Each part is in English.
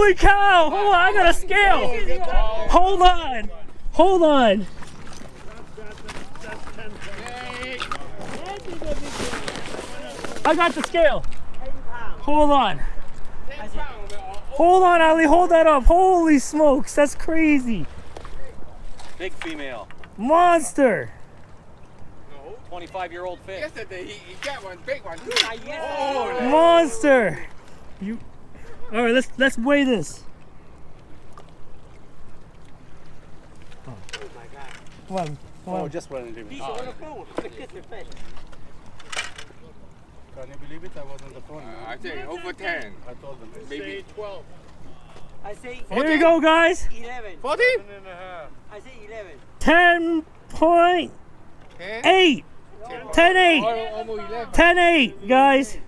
Holy cow! Hold on, I got a scale. Hold on. Hold on. I got the scale. Hold on. Hold on, Ali. Hold that up. Holy smokes, that's crazy. Big female. Monster. 25-year-old fish. Yesterday he got one big one. Oh, monster. You. All right, let's weigh this. Oh my God. Come on. Oh, just went into me. On the phone. Look at the fish. Can you believe it? I was on the phone. I say over 10. I told them. Maybe 12. I say Here you go, guys. 11. 14? I say 11. 10.8. 10? 10.8. Almost 11. 10.8, guys.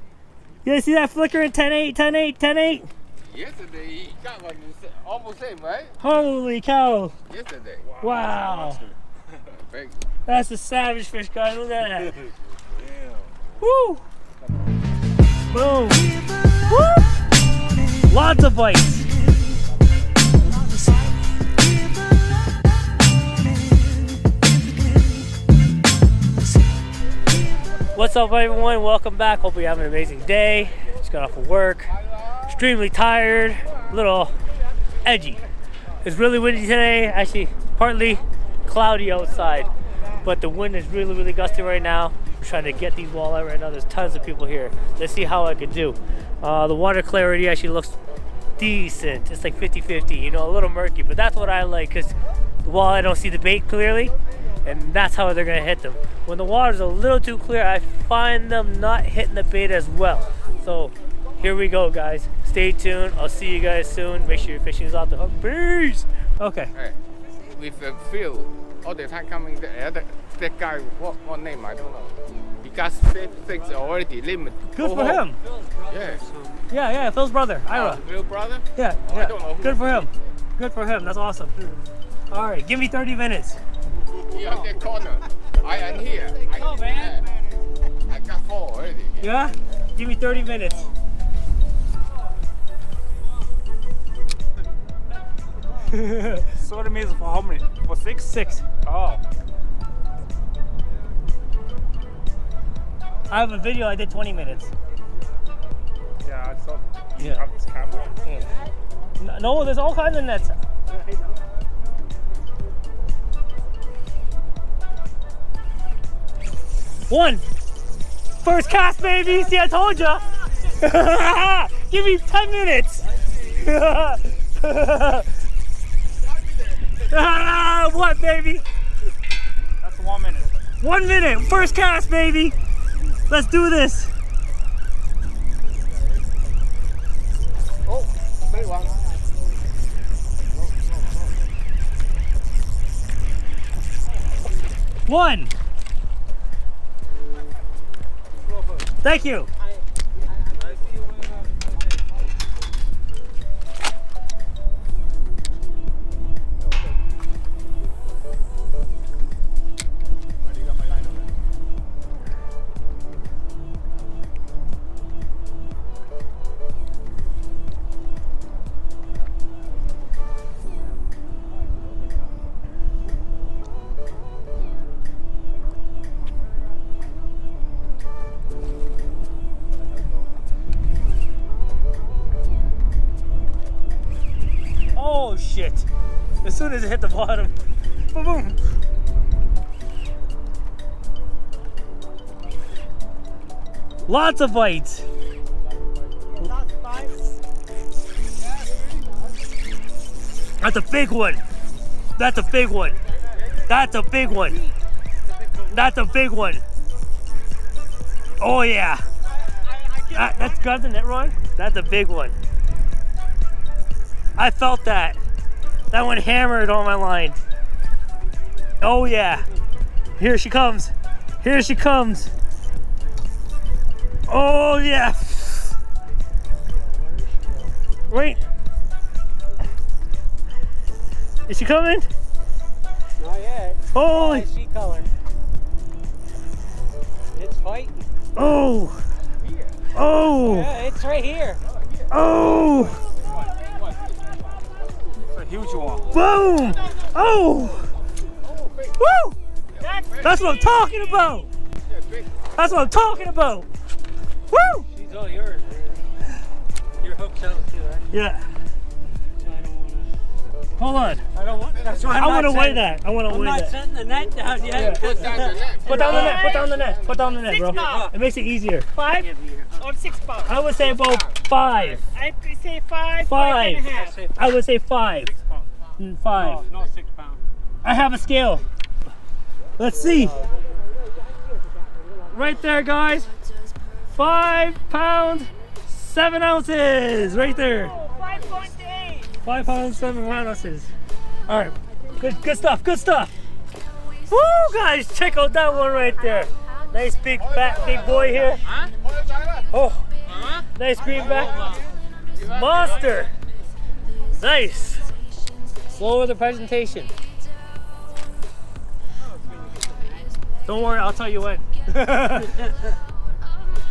You guys see that flickering? 10.8, 10.8, 10.8. Yesterday he got one almost same, right? Holy cow. Yesterday. Wow. Big. That's a savage fish, guys. Look at that. Woo. Boom. Woo. Lots of bites. What's up, everyone? Welcome back. Hope you're having an amazing day. Just got off of work. Extremely tired. A little edgy. It's really windy today. Actually, partly cloudy outside, but the wind is really gusty right now. I'm trying to get these walleye right now. There's tons of people here. Let's see how I could do. The water clarity actually looks decent. It's like 50-50, you know, a little murky, but that's what I like because the walleye don't see the bait clearly, and that's how they're gonna hit them. When the water's a little too clear, I find them not hitting the bait as well. So here we go, guys. Stay tuned. I'll see you guys soon. Make sure your fishing is off the hook. Peace. Okay. Hey, with the field, all the time coming, that guy, what name? I don't know. He got six already, limit. Good for him. Yes. Yeah, Phil's brother, Ira. Real brother? Yeah. I don't know who. Good for him. Good for him. That's awesome. All right, give me 30 minutes. He on that corner. I am here. I got 4 already. Yeah? Give me 30 minutes. So the means for how many? For 6? 6. Oh. I have a video. I did 20 minutes. Yeah, I saw. Yeah. Have this camera. No, there's all kinds of nets. One. First cast, baby. See, I told ya. Give me 10 minutes. What, baby? That's 1 minute. 1 minute. First cast, baby. Let's do this. Oh, big one. One. Thank you. Oh shit. As soon as it hit the bottom, boom. Lots of bites. That's a big one. That's a big one. That's a big one. That's a big one. Oh yeah. That's got the net, Ron? That's a big one. I felt that. That one hammered on my line. Oh yeah. Here she comes. Here she comes. Oh yeah. Wait. Is she coming? Not yet. Holy. I see color. It's fighting. Oh. Oh. Yeah, it's right here. Oh. huge one. Boom! Oh! Woo! That's what I'm talking about! That's what I'm talking about! Woo! She's all yours, man. Your hook's out too, right? Yeah. So I don't wanna. Hold on. I don't want. That's why I want to weigh that. I want to I'm weigh not that. setting the net down yet. Put down the net. Put down the net. Put down the net. Put down the net, bro. pounds. It makes it easier. 5 or 6 pounds. I would say about 5. I say 5, 5. 5.5. I would say 5. 6 pounds. 5. No, 6 pounds. I have a scale. Let's see. Right there, guys. 5 pounds, 7 ounces. Right there. 5.8. 5 pounds, 7 ounces. All right. Good stuff. Good stuff. Woo, guys. Check out that one right there. Nice big fat big boy here. Oh, nice greenback. Monster. Nice. Slower the presentation. Don't worry, I'll tell you when.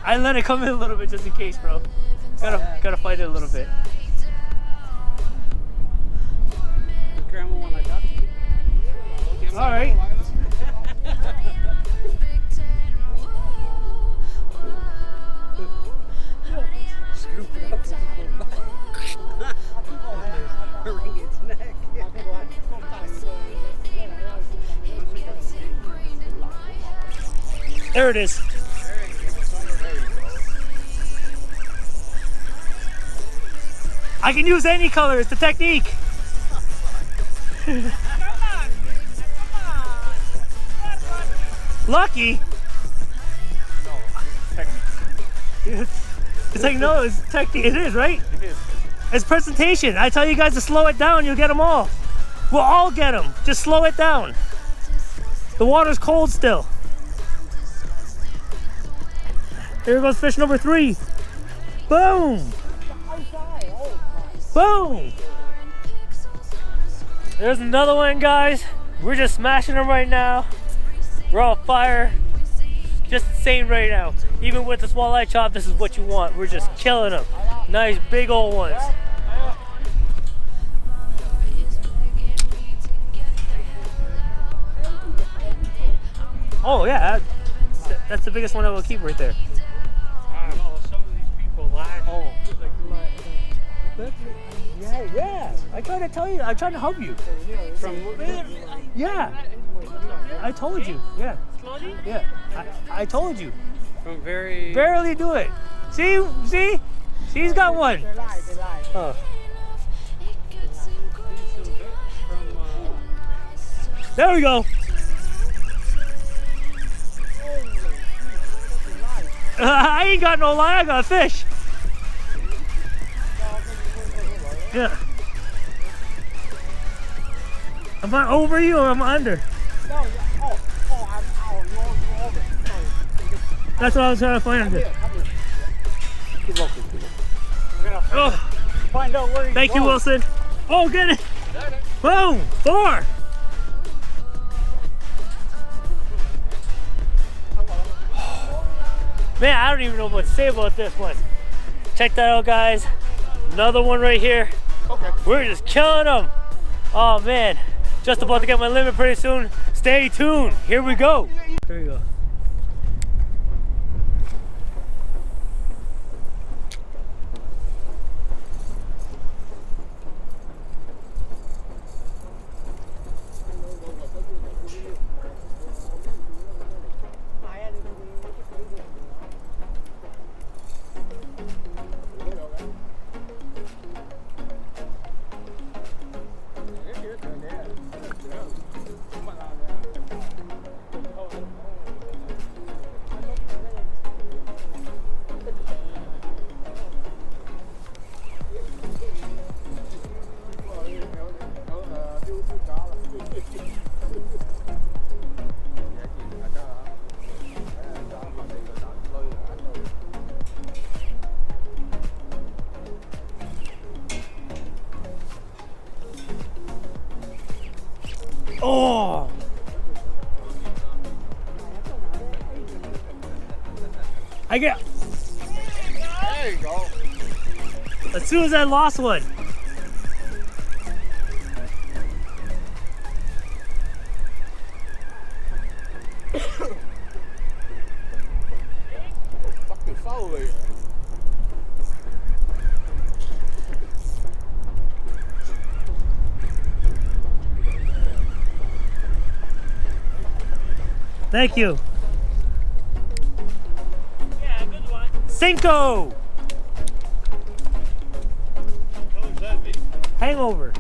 I let it come in a little bit just in case, bro. Gotta fight it a little bit. Grandma wanna duck. All right. Scoop it up. Wring its neck. There it is. I can use any color, it's the technique. Lucky? It's like, no, it's technique. It is, right? It is. It's presentation. I tell you guys to slow it down, you'll get them all. We'll all get them. Just slow it down. The water's cold still. Here goes fish number 3. Boom! Boom! There's another one, guys. We're just smashing them right now. We're on fire. Just insane right now. Even with this walleye chop, this is what you want. We're just killing them. Nice big old ones. Oh yeah, that's the biggest one I will keep right there. I don't know, some of these people laugh. Oh. Yeah. I tried to tell you. I tried to help you. Yeah. I told you. Yeah. Yeah. I told you. From very. Barely do it. See? She's got one. They lie. Oh. There we go. I ain't got no lie, I got a fish. Yeah. Am I over you or am I under? That's what I was trying to find. Oh, Find out where thank you, Wilson. Oh, get it. Boom, 4. Man, I don't even know what to say about this one. Check that out, guys. Another one right here. Okay. We're just killing them. Oh man, just about to get my limit pretty soon. Stay tuned. Here we go. Here we go. Oh! I get. There you go. As soon as I lost one. Thank you. Yeah, good one. Cinco. Hangover.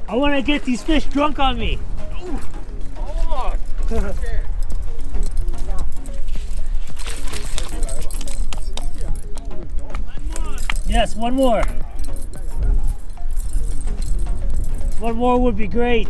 I want to get these fish drunk on me. Yes, one more. One more would be great.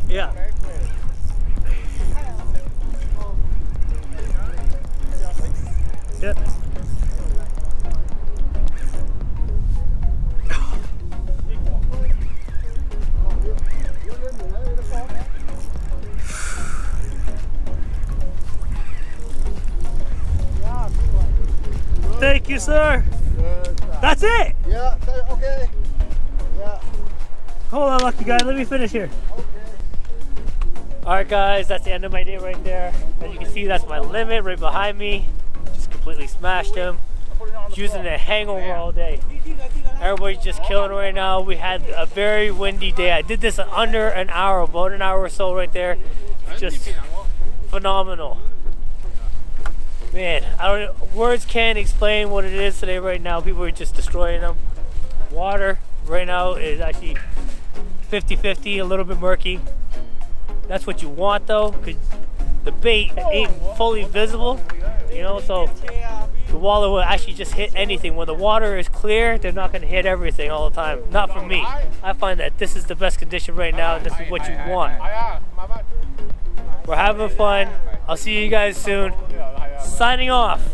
Yeah. Yep. Thank you, sir. That's it. Yeah, okay. Yeah. Hold on, lucky guy. Let me finish here. All right, guys, that's the end of my day right there. As you can see, that's my limit right behind me. Just completely smashed him. Using a hangover all day. Everybody's just killing right now. We had a very windy day. I did this in under an hour, about an hour or so right there. Just phenomenal. Man, words can't explain what it is today right now. People are just destroying them. Water right now is actually 50-50, a little bit murky. That's what you want though, because the bait ain't fully visible, you know, so the walleye will actually just hit anything. When the water is clear, they're not going to hit everything all the time. Not for me. I find that this is the best condition right now, and this is what you want. We're having fun. I'll see you guys soon. Signing off.